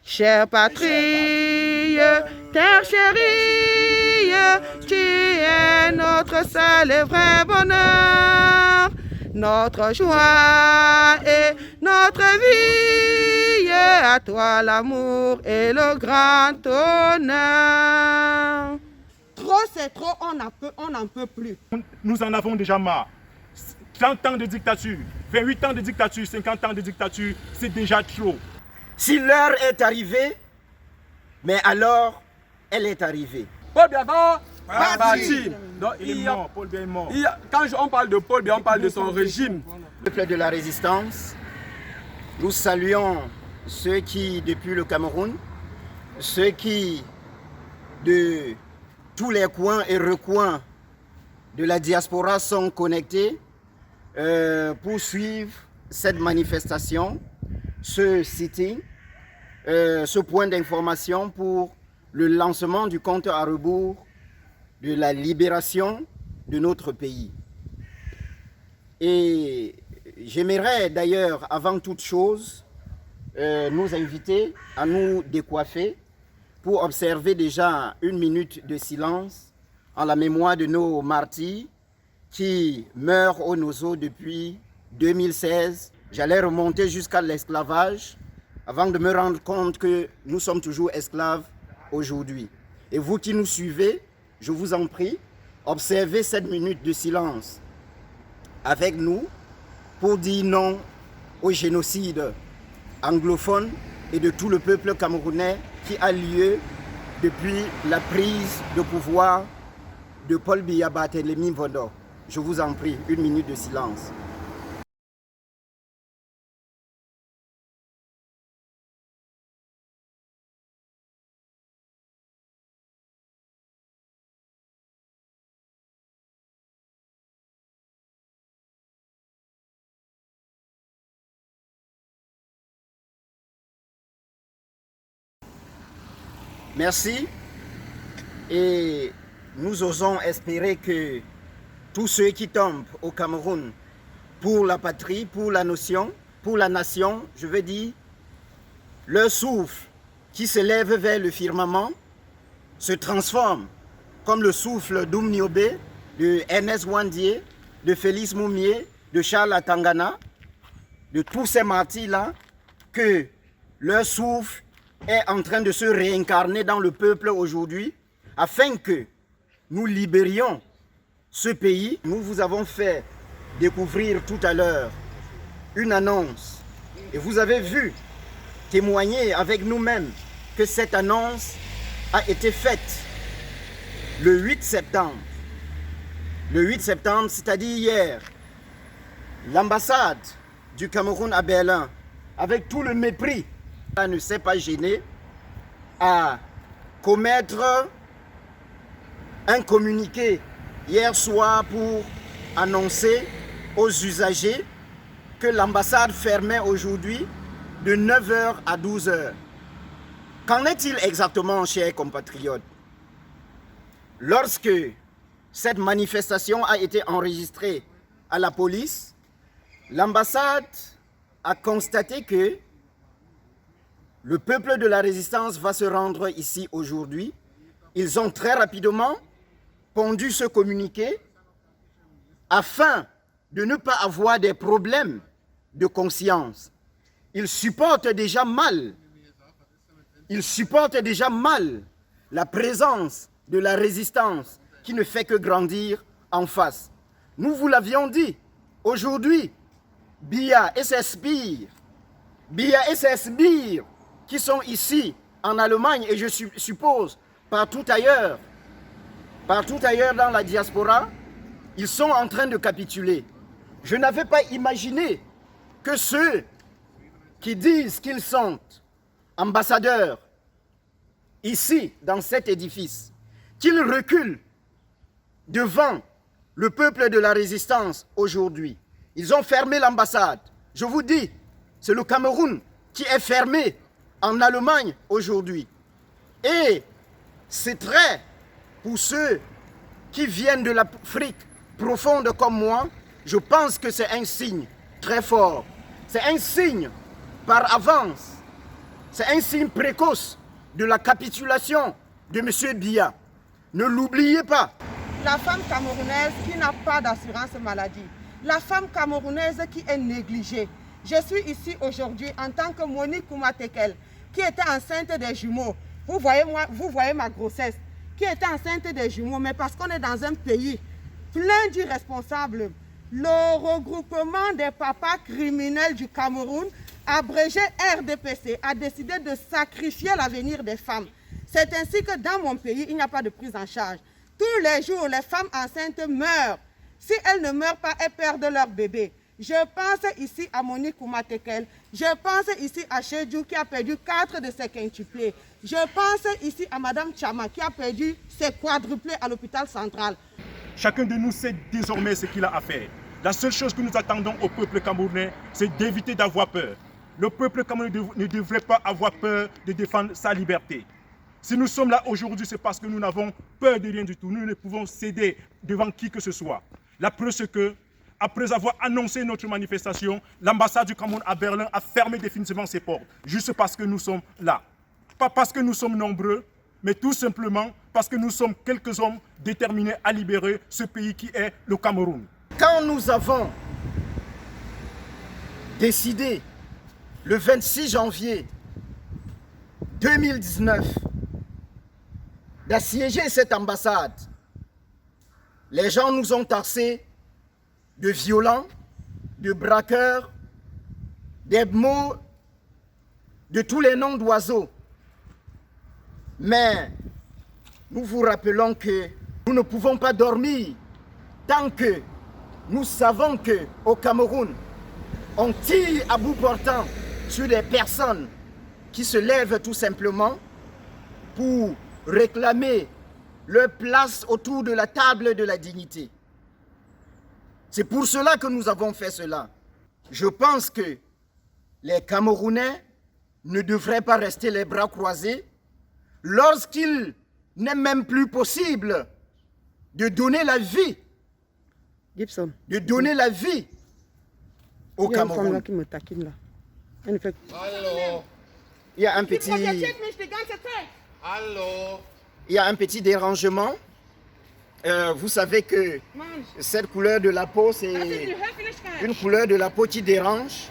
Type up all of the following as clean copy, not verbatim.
Chère patrie, terre chérie, tu es notre seul et vrai bonheur, notre joie et notre vie. À toi l'amour et le grand honneur. Trop c'est trop, on n'en peut plus. Nous en avons déjà marre. 30 ans de dictature, 28 ans de dictature, 50 ans de dictature, c'est déjà trop. Si l'heure est arrivée, mais alors, elle est arrivée. Paul Biya va partir. Donc, Il est mort, Paul Biya est mort. Quand on parle de Paul Biya, on parle de son régime. Peuple de la résistance, nous saluons ceux qui, depuis le Cameroun, ceux qui, de tous les coins et recoins de la diaspora sont connectés pour suivre cette manifestation, ce sitting, ce point d'information pour le lancement du compte à rebours de la libération de notre pays. Et j'aimerais d'ailleurs, avant toute chose, nous inviter à nous décoiffer pour observer déjà une minute de silence en la mémoire de nos martyrs qui meurent au Nozo depuis 2016. J'allais remonter jusqu'à l'esclavage avant de me rendre compte que nous sommes toujours esclaves aujourd'hui. Et vous qui nous suivez, je vous en prie, observez cette minute de silence avec nous pour dire non au génocide anglophone et de tout le peuple camerounais qui a lieu depuis la prise de pouvoir de Paul Biya Barthélémy Vondo. Je vous en prie, une minute de silence. Merci. Et nous osons espérer que tous ceux qui tombent au Cameroun pour la patrie, pour la nation, je veux dire, leur souffle qui s'élève vers le firmament se transforme comme le souffle d'Oumniobé, de Ernest Wandier, de Félix Moumié, de Charles Atangana, de tous ces martyrs-là, que leur souffle est en train de se réincarner dans le peuple aujourd'hui, afin que nous libérions ce pays. Nous vous avons fait découvrir tout à l'heure une annonce, et vous avez vu, témoigner avec nous-mêmes que cette annonce a été faite le 8 septembre. Le 8 septembre, c'est-à-dire hier, l'ambassade du Cameroun à Berlin, avec tout le mépris, ne s'est pas gêné à commettre un communiqué hier soir pour annoncer aux usagers que l'ambassade fermait aujourd'hui de 9h à 12h. Qu'en est-il exactement, chers compatriotes? Lorsque cette manifestation a été enregistrée à la police, l'ambassade a constaté que le peuple de la résistance va se rendre ici aujourd'hui. Ils ont très rapidement pondu ce communiqué afin de ne pas avoir des problèmes de conscience. Ils supportent déjà mal la présence de la résistance qui ne fait que grandir en face. Nous vous l'avions dit, aujourd'hui, Biya et ses sbires qui sont ici en Allemagne et je suppose partout ailleurs dans la diaspora, ils sont en train de capituler. Je n'avais pas imaginé que ceux qui disent qu'ils sont ambassadeurs ici, dans cet édifice, qu'ils reculent devant le peuple de la résistance aujourd'hui. Ils ont fermé l'ambassade. Je vous dis, c'est le Cameroun qui est fermé en Allemagne aujourd'hui. Et c'est très, pour ceux qui viennent de l'Afrique profonde comme moi, je pense que c'est un signe très fort. C'est un signe par avance C'est un signe précoce de la capitulation de M. Biya. Ne l'oubliez pas. La femme camerounaise qui n'a pas d'assurance maladie, la femme camerounaise qui est négligée. Je suis ici aujourd'hui en tant que Monique Koumatekel, qui était enceinte des jumeaux. Vous voyez ma grossesse, qui était enceinte des jumeaux, mais parce qu'on est dans un pays plein d'irresponsables. Le regroupement des papas criminels du Cameroun, abrégé RDPC, a décidé de sacrifier l'avenir des femmes. C'est ainsi que dans mon pays, il n'y a pas de prise en charge. Tous les jours, les femmes enceintes meurent. Si elles ne meurent pas, elles perdent leur bébé. Je pense ici à Monique Koumatekel. Je pense ici à Chedjou qui a perdu 4 de ses quintuplés. Je pense ici à Madame Chama qui a perdu ses quadruplés à l'hôpital central. Chacun de nous sait désormais ce qu'il a à faire. La seule chose que nous attendons au peuple camerounais, c'est d'éviter d'avoir peur. Le peuple camerounais ne devrait pas avoir peur de défendre sa liberté. Si nous sommes là aujourd'hui, c'est parce que nous n'avons peur de rien du tout. Nous ne pouvons céder devant qui que ce soit. La preuve, c'est que, après avoir annoncé notre manifestation, l'ambassade du Cameroun à Berlin a fermé définitivement ses portes. Juste parce que nous sommes là. Pas parce que nous sommes nombreux, mais tout simplement parce que nous sommes quelques hommes déterminés à libérer ce pays qui est le Cameroun. Quand nous avons décidé, le 26 janvier 2019, d'assiéger cette ambassade, les gens nous ont taxés de violents, de braqueurs, des mots, de tous les noms d'oiseaux. Mais nous vous rappelons que nous ne pouvons pas dormir tant que nous savons qu'au Cameroun, on tire à bout portant sur des personnes qui se lèvent tout simplement pour réclamer leur place autour de la table de la dignité. C'est pour cela que nous avons fait cela. Je pense que les Camerounais ne devraient pas rester les bras croisés lorsqu'il n'est même plus possible de donner la vie, Gibson. de donner la vie au Cameroun. Il y a un petit... Il y a un petit dérangement. Vous savez que cette couleur de la peau, c'est une couleur de la peau qui dérange.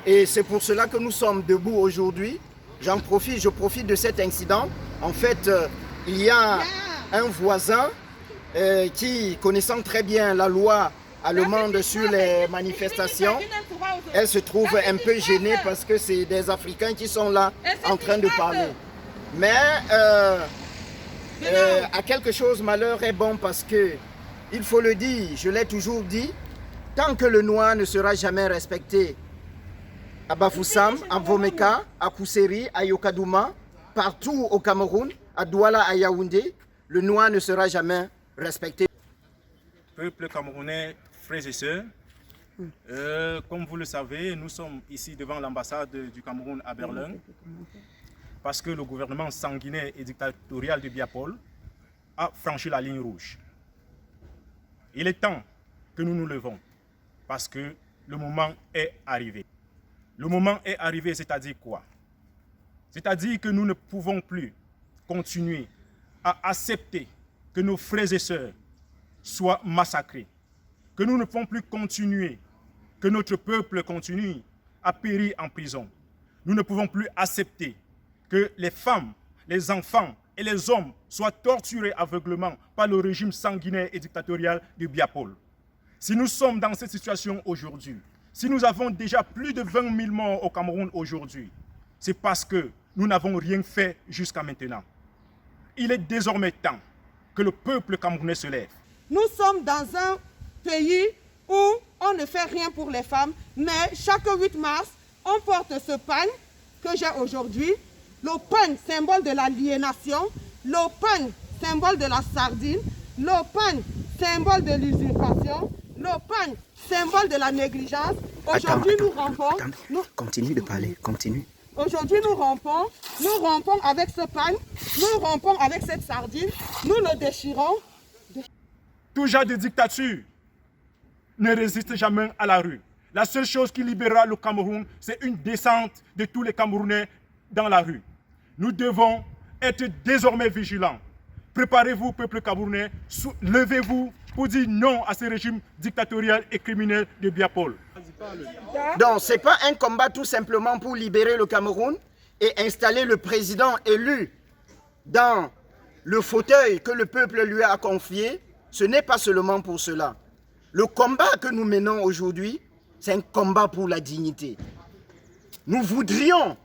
Et c'est pour cela que nous sommes debout aujourd'hui. Je profite de cet incident. En fait, il y a un voisin qui, connaissant très bien la loi allemande sur les manifestations, elle se trouve un peu gênée parce que c'est des Africains qui sont là en train de parler. Mais à quelque chose, malheur est bon parce que, il faut le dire, je l'ai toujours dit, tant que le noir ne sera jamais respecté, à Bafoussam, à Vomeka, à Kousseri, à Yokadouma, partout au Cameroun, à Douala, à Yaoundé, le noir ne sera jamais respecté. Peuple camerounais, frères et sœurs, comme vous le savez, nous sommes ici devant l'ambassade du Cameroun à Berlin parce que le gouvernement sanguinaire et dictatorial de Biya Paul a franchi la ligne rouge. Il est temps que nous nous levons parce que le moment est arrivé. Le moment est arrivé, c'est-à-dire quoi? C'est-à-dire que nous ne pouvons plus continuer à accepter que nos frères et sœurs soient massacrés. Que nous ne pouvons plus continuer, que notre peuple continue à périr en prison. Nous ne pouvons plus accepter que les femmes, les enfants et les hommes soient torturés aveuglément par le régime sanguinaire et dictatorial de Biya Paul. Si nous sommes dans cette situation aujourd'hui, si nous avons déjà plus de 20 000 morts au Cameroun aujourd'hui, c'est parce que nous n'avons rien fait jusqu'à maintenant. Il est désormais temps que le peuple camerounais se lève. Nous sommes dans un pays où on ne fait rien pour les femmes, mais chaque 8 mars, on porte ce pagne que j'ai aujourd'hui. Le pagne, symbole de l'aliénation. Le pagne, symbole de la sardine. Le pagne, symbole de l'usurpation. Le pagne, symbole de la négligence. Aujourd'hui, nous rampons. Continue de parler, continue. Aujourd'hui, nous rompons avec ce pagne, nous rompons avec cette sardine, nous le déchirons. Tout genre de dictature ne résiste jamais à la rue. La seule chose qui libérera le Cameroun, c'est une descente de tous les Camerounais dans la rue. Nous devons être désormais vigilants. Préparez-vous, peuple camerounais, levez-vous pour dire non à ce régime dictatorial et criminel de Biapol. Donc, ce n'est pas un combat tout simplement pour libérer le Cameroun et installer le président élu dans le fauteuil que le peuple lui a confié. Ce n'est pas seulement pour cela. Le combat que nous menons aujourd'hui, c'est un combat pour la dignité. Nous voudrions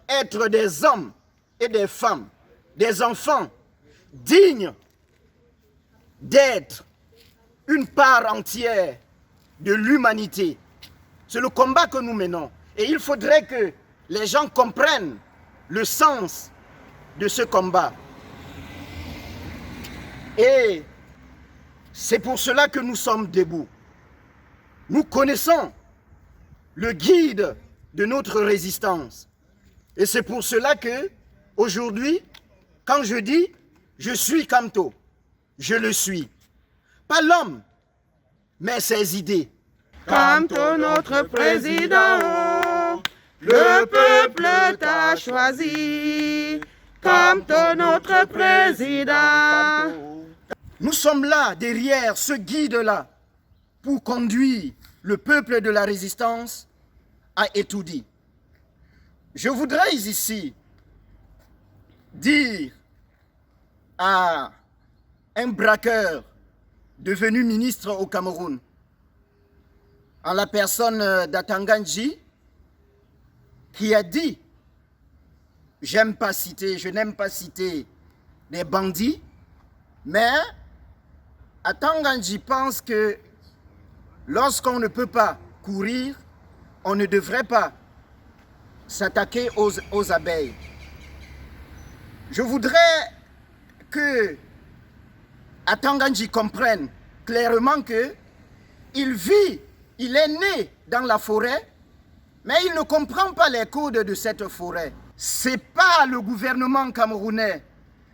être des hommes et des femmes, des enfants dignes d'être une part entière de l'humanité. C'est le combat que nous menons. Et il faudrait que les gens comprennent le sens de ce combat. Et c'est pour cela que nous sommes debout. Nous connaissons le guide de notre résistance. Et c'est pour cela que, aujourd'hui, quand je dis « je suis Kamto », je le suis. Pas l'homme, mais ses idées. Kamto, notre président, le peuple t'a choisi. Kamto, notre président. Nous sommes là, derrière ce guide-là, pour conduire le peuple de la résistance à Etoudi. Je voudrais ici dire à un braqueur devenu ministre au Cameroun, en la personne d'Atanganji, qui a dit « je n'aime pas citer des bandits, mais Atanganji pense que lorsqu'on ne peut pas courir, on ne devrait pas s'attaquer aux abeilles. » Je voudrais que Atanganji comprenne clairement que il est né dans la forêt, mais il ne comprend pas les codes de cette forêt. Ce n'est pas le gouvernement camerounais,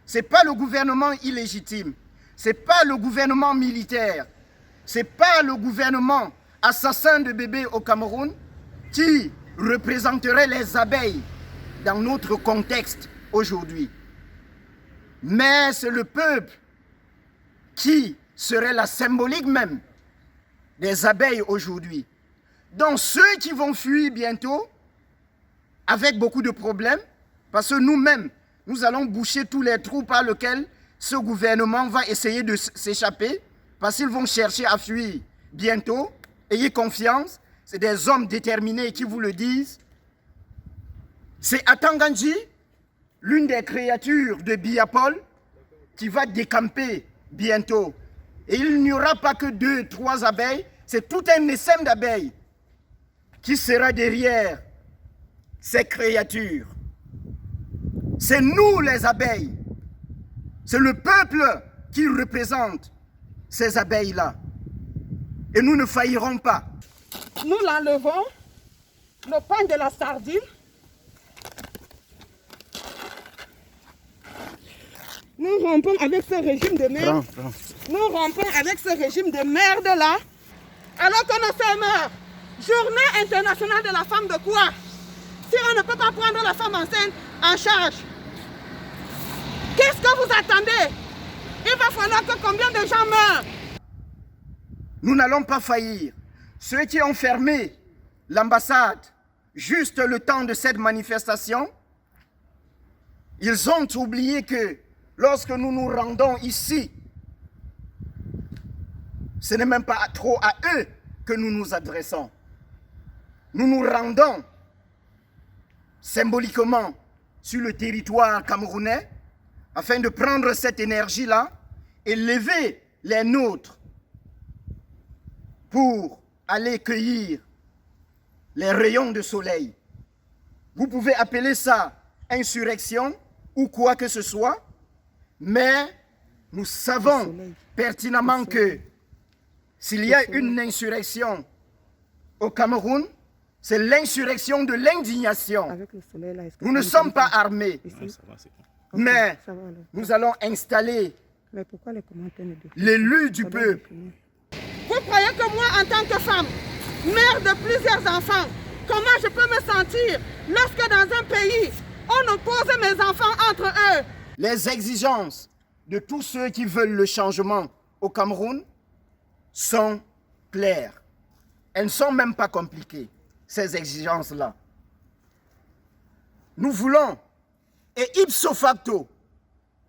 ce n'est pas le gouvernement illégitime, ce n'est pas le gouvernement militaire, ce n'est pas le gouvernement assassin de bébés au Cameroun qui représenterait les abeilles dans notre contexte aujourd'hui. Mais c'est le peuple qui serait la symbolique même des abeilles aujourd'hui. Donc ceux qui vont fuir bientôt, avec beaucoup de problèmes, parce que nous-mêmes, nous allons boucher tous les trous par lesquels ce gouvernement va essayer de s'échapper, parce qu'ils vont chercher à fuir bientôt. Ayez confiance, c'est des hommes déterminés qui vous le disent. C'est Atanganji, l'une des créatures de Biapol, qui va décamper bientôt. Et il n'y aura pas que 2, 3 abeilles, c'est tout un essaim d'abeilles qui sera derrière ces créatures. C'est nous les abeilles. C'est le peuple qui représente ces abeilles-là. Et nous ne faillirons pas. Nous l'enlevons, le pain de la sardine. Nous rompons avec ce régime de merde. Nous rompons avec ce régime de merde-là. Alors que nous sommes Journée internationale de la femme de quoi? Si on ne peut pas prendre la femme enceinte en charge, qu'est-ce que vous attendez? Il va falloir que combien de gens meurent? Nous n'allons pas faillir. Ceux qui ont fermé l'ambassade juste le temps de cette manifestation, ils ont oublié que lorsque nous nous rendons ici, ce n'est même pas trop à eux que nous nous adressons. Nous nous rendons symboliquement sur le territoire camerounais afin de prendre cette énergie-là et lever les nôtres pour aller cueillir les rayons de soleil. Vous pouvez appeler ça insurrection ou quoi que ce soit, mais nous savons pertinemment que s'il y a une insurrection au Cameroun, c'est l'insurrection de l'indignation. Nous ne sommes pas armés, mais nous allons installer l'élu du peuple. Vous croyez que moi, en tant que femme, mère de plusieurs enfants, comment je peux me sentir lorsque dans un pays On oppose mes enfants entre eux. Les exigences de tous ceux qui veulent le changement au Cameroun sont claires. Elles ne sont même pas compliquées, ces exigences-là. Nous voulons, et ipso facto,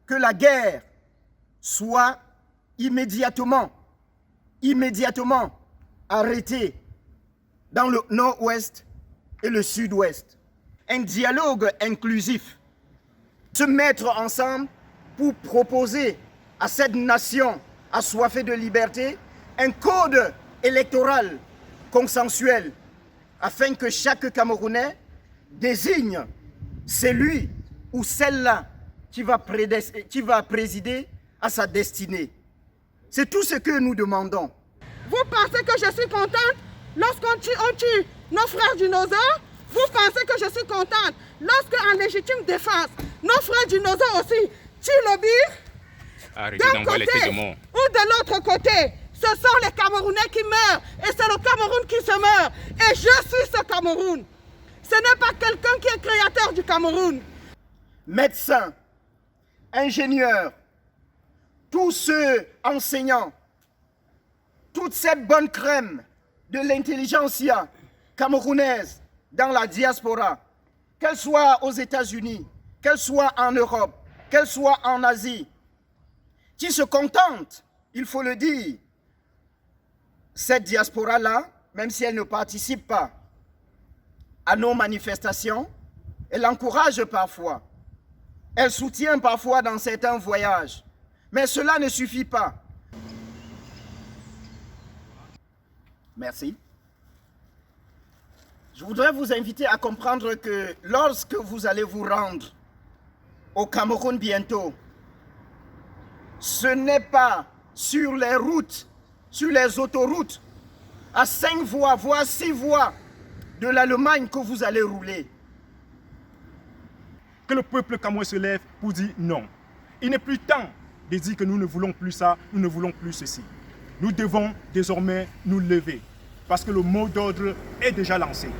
que la guerre soit immédiatement arrêtée dans le nord-ouest et le sud-ouest. Un dialogue inclusif, se mettre ensemble pour proposer à cette nation assoiffée de liberté un code électoral consensuel afin que chaque Camerounais désigne celui ou celle-là qui va présider à sa destinée. C'est tout ce que nous demandons. Vous pensez que je suis contente lorsqu'on tue nos frères dinosaures? Vous pensez que je suis contente lorsque, en légitime défense, nos frères dinosaures aussi tuent le bir? D'un côté ou de l'autre côté, ce sont les Camerounais qui meurent et c'est le Cameroun qui se meurt. Et je suis ce Cameroun. Ce n'est pas quelqu'un qui est créateur du Cameroun. Médecins, ingénieurs, tous ceux enseignants, toute cette bonne crème de l'intelligentsia camerounaise dans la diaspora, qu'elle soit aux États-Unis, qu'elle soit en Europe, qu'elle soit en Asie, qui se contente, il faut le dire, cette diaspora-là, même si elle ne participe pas à nos manifestations, elle encourage parfois, elle soutient parfois dans certains voyages, mais cela ne suffit pas. Merci. Je voudrais vous inviter à comprendre que lorsque vous allez vous rendre au Cameroun bientôt, ce n'est pas sur les routes, sur les autoroutes, à 5 voies, voire 6 voies de l'Allemagne que vous allez rouler. Que le peuple camerounais se lève pour dire non. Il n'est plus temps de dire que nous ne voulons plus ça, nous ne voulons plus ceci. Nous devons désormais nous lever parce que le mot d'ordre est déjà lancé.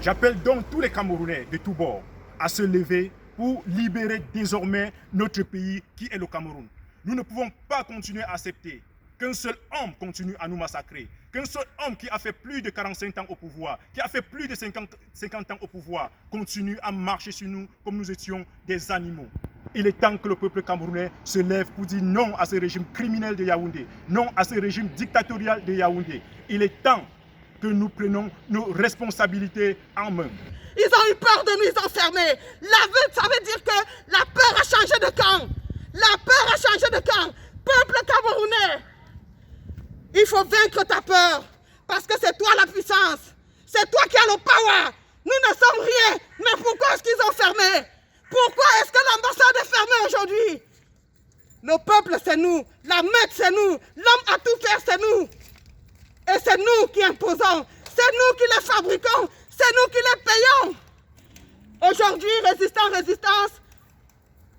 J'appelle donc tous les Camerounais de tous bords à se lever pour libérer désormais notre pays qui est le Cameroun. Nous ne pouvons pas continuer à accepter qu'un seul homme continue à nous massacrer, qu'un seul homme qui a fait plus de 45 ans au pouvoir, qui a fait plus de 50 ans au pouvoir, continue à marcher sur nous comme nous étions des animaux. Il est temps que le peuple camerounais se lève pour dire non à ce régime criminel de Yaoundé, non à ce régime dictatorial de Yaoundé. Il est temps que nous prenions nos responsabilités en main. Ils ont eu peur de nous enfermer. La vue, ça veut dire que la peur a changé de camp. La peur a changé de camp. Peuple camerounais, il faut vaincre ta peur. Parce que c'est toi la puissance. C'est toi qui as le power. Nous ne sommes rien. Mais pourquoi est-ce qu'ils ont fermé? Pourquoi est-ce que l'ambassade est fermée aujourd'hui? Le peuple, c'est nous. La Mecque, c'est nous. L'homme à tout faire, c'est nous. Et c'est nous qui imposons. C'est nous qui les fabriquons. C'est nous qui les payons. Aujourd'hui, résistance,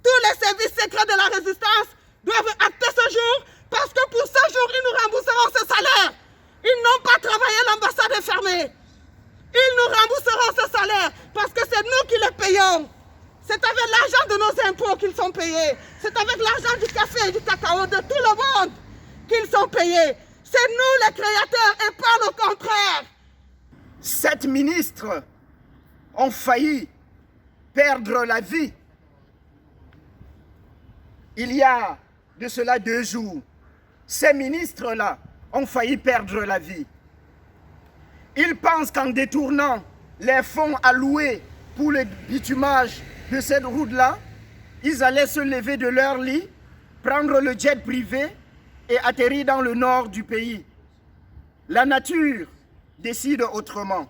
tous les services secrets de la résistance doivent acter ce jour parce que pour ce jour, ils nous rembourseront ce salaire. Ils n'ont pas travaillé, l'ambassade est fermée. Ils nous rembourseront ce salaire parce que c'est nous qui les payons. C'est avec l'argent de nos impôts qu'ils sont payés. C'est avec l'argent du café et du cacao de tout le monde qu'ils sont payés. C'est nous les créateurs et pas le contraire. 7 ministres ont failli perdre la vie. Il y a de cela 2 jours, ces ministres-là ont failli perdre la vie. Ils pensent qu'en détournant les fonds alloués pour le bitumage de cette route-là, ils allaient se lever de leur lit, prendre le jet privé et atterrir dans le nord du pays. La nature décide autrement.